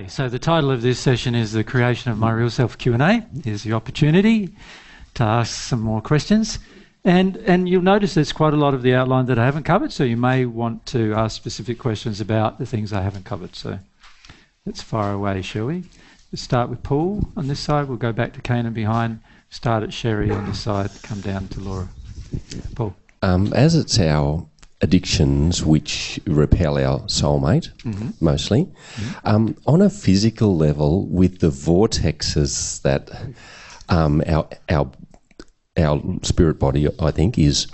So the title of this session is The Creation of My Real Self Q&A. Here's the opportunity to ask some more questions. And you'll notice there's quite a lot of the outline that I haven't covered, so you may want to ask specific questions about the things I haven't covered. So let's fire away, shall we? Let's start with Paul on this side. We'll go back to Kane and behind, start at Sherry on this side, come down to Laura. Paul. As it's our addictions which repel our soulmate, mostly, on a physical level, with the vortexes that our spirit body, I think, is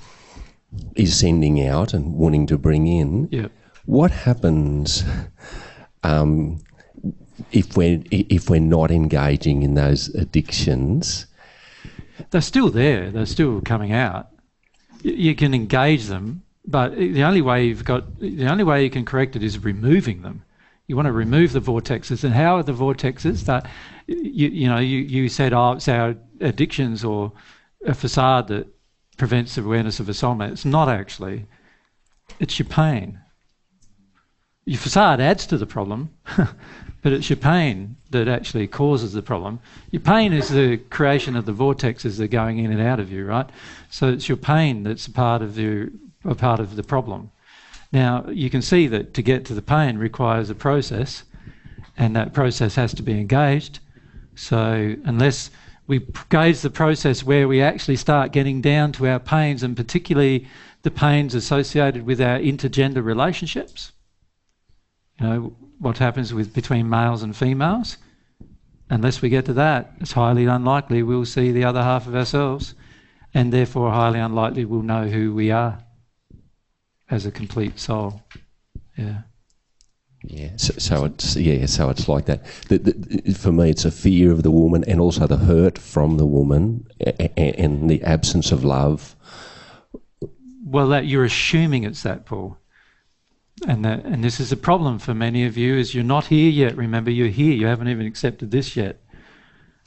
sending out and wanting to bring in, what happens if we're not engaging in those addictions? They're still there. They're still coming out. You can engage them, but the only way you can correct it is removing them. You want to remove the vortexes. And how are the vortexes? That you said, it's our addictions or a facade that prevents the awareness of a soulmate. It's not actually. It's your pain. Your facade adds to the problem, but it's your pain that actually causes the problem. Your pain is the creation of the vortexes that are going in and out of you, right? So it's your pain that's a part of the problem. Now, you can see that to get to the pain requires a process, and that process has to be engaged. So unless we gauge the process where we actually start getting down to our pains, and particularly the pains associated with our intergender relationships, what happens between males and females, unless we get to that, it's highly unlikely we'll see the other half of ourselves, and therefore highly unlikely we'll know who we are as a complete soul. So it's like that. For me, it's a fear of the woman, and also the hurt from the woman, and the absence of love. Well, that you're assuming it's that, Paul. And this is a problem for many of you, is you're not here yet. Remember, you're here. You haven't even accepted this yet.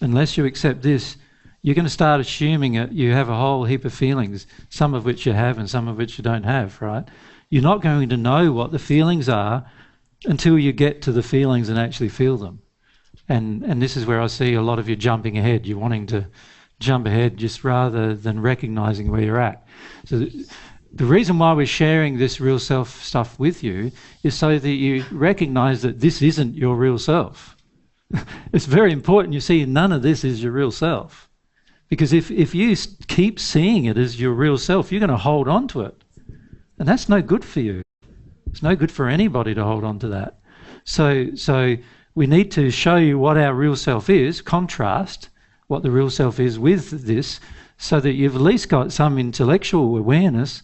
Unless you accept this, you're going to start assuming it. You have a whole heap of feelings, some of which you have and some of which you don't have, right? You're not going to know what the feelings are until you get to the feelings and actually feel them. And this is where I see a lot of you jumping ahead. You're wanting to jump ahead just rather than recognising where you're at. So the reason why we're sharing this real self stuff with you is so that you recognise that this isn't your real self. It's very important you see none of this is your real self. Because if you keep seeing it as your real self, you're going to hold on to it. And that's no good for you. It's no good for anybody to hold on to that. So we need to show you what our real self is, contrast what the real self is with this, so that you've at least got some intellectual awareness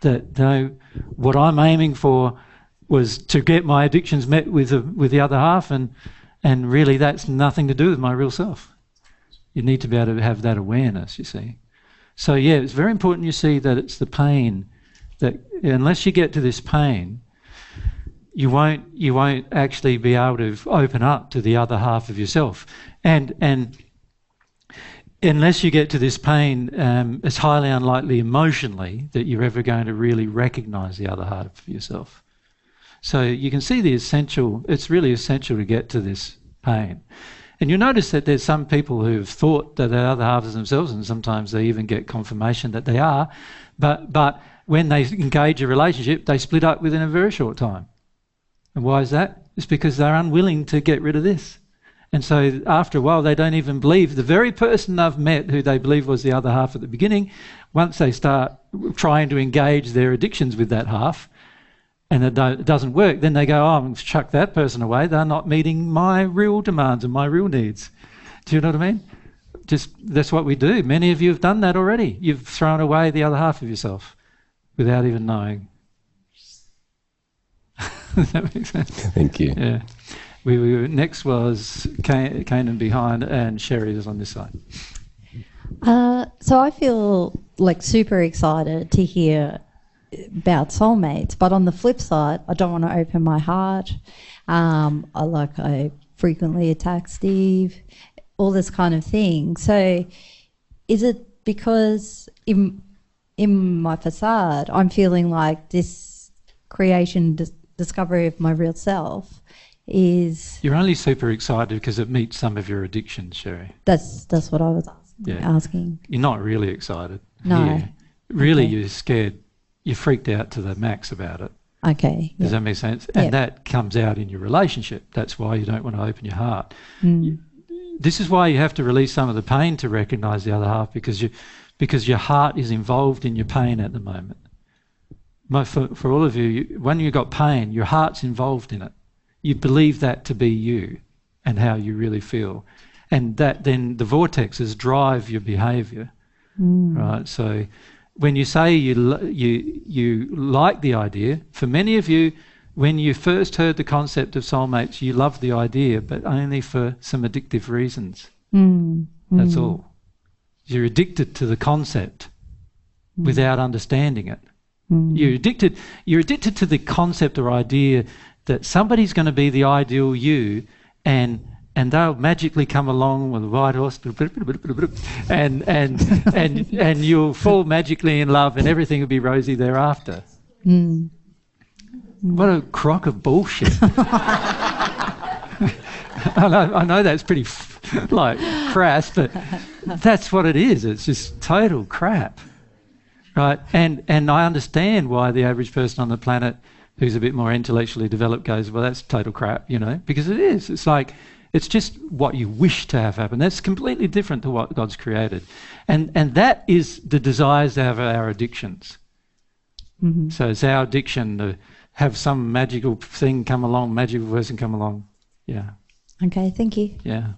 that what I'm aiming for was to get my addictions met with the other half, and really that's nothing to do with my real self. You need to be able to have that awareness, you see. So it's very important you see that it's the pain, that unless you get to this pain, you won't actually be able to open up to the other half of yourself. And unless you get to this pain, it's highly unlikely emotionally that you're ever going to really recognise the other half of yourself. So you can see it's really essential to get to this pain. And you'll notice that there's some people who've thought that the other half is themselves, and sometimes they even get confirmation that they are, but when they engage a relationship, they split up within a very short time. And why is that? It's because they're unwilling to get rid of this. And so after a while, they don't even believe the very person they've met who they believe was the other half at the beginning. Once they start trying to engage their addictions with that half, and it doesn't work, then they go, I'm going to chuck that person away. They're not meeting my real demands and my real needs. Do you know what I mean? That's what we do. Many of you have done that already. You've thrown away the other half of yourself without even knowing. Does that make sense? Thank you. Yeah. Next was Kanan behind, and Sherry is on this side. So I feel like super excited to hear about soulmates, but on the flip side, I don't want to open my heart. I frequently attack Steve, all this kind of thing. So is it because in my facade, I'm feeling like this creation, discovery of my real self is You're only super excited because it meets some of your addictions, Sherry. that's what I was Yeah. asking. You're not really excited. No. Here. Really, Okay. you're scared. You're freaked out to the max about it. Okay. Does Yeah. that make sense? Yep. And that comes out in your relationship. That's why you don't want to open your heart. Mm. This is why you have to release some of the pain to recognise the other half, because your heart is involved in your pain at the moment. For all of you, when you've got pain, your heart's involved in it. You believe that to be you and how you really feel. And that then the vortexes drive your behaviour. Right? So when you say you like the idea, for many of you, when you first heard the concept of soulmates, you loved the idea, but only for some addictive reasons. That's all. You're addicted to the concept without understanding it. You're addicted to the concept or idea that somebody's going to be the ideal you, and they'll magically come along with a white horse, and you'll fall magically in love, and everything will be rosy thereafter. What a crock of bullshit! I know that's pretty crass, but that's what it is. It's just total crap, right? And I understand why the average person on the planet who's a bit more intellectually developed goes, well, that's total crap, because it is. It's like, it's just what you wish to have happen. That's completely different to what God's created. And that is the desires of our addictions. So it's our addiction to have some magical thing come along, magical person come along. Yeah. Okay, thank you. Yeah.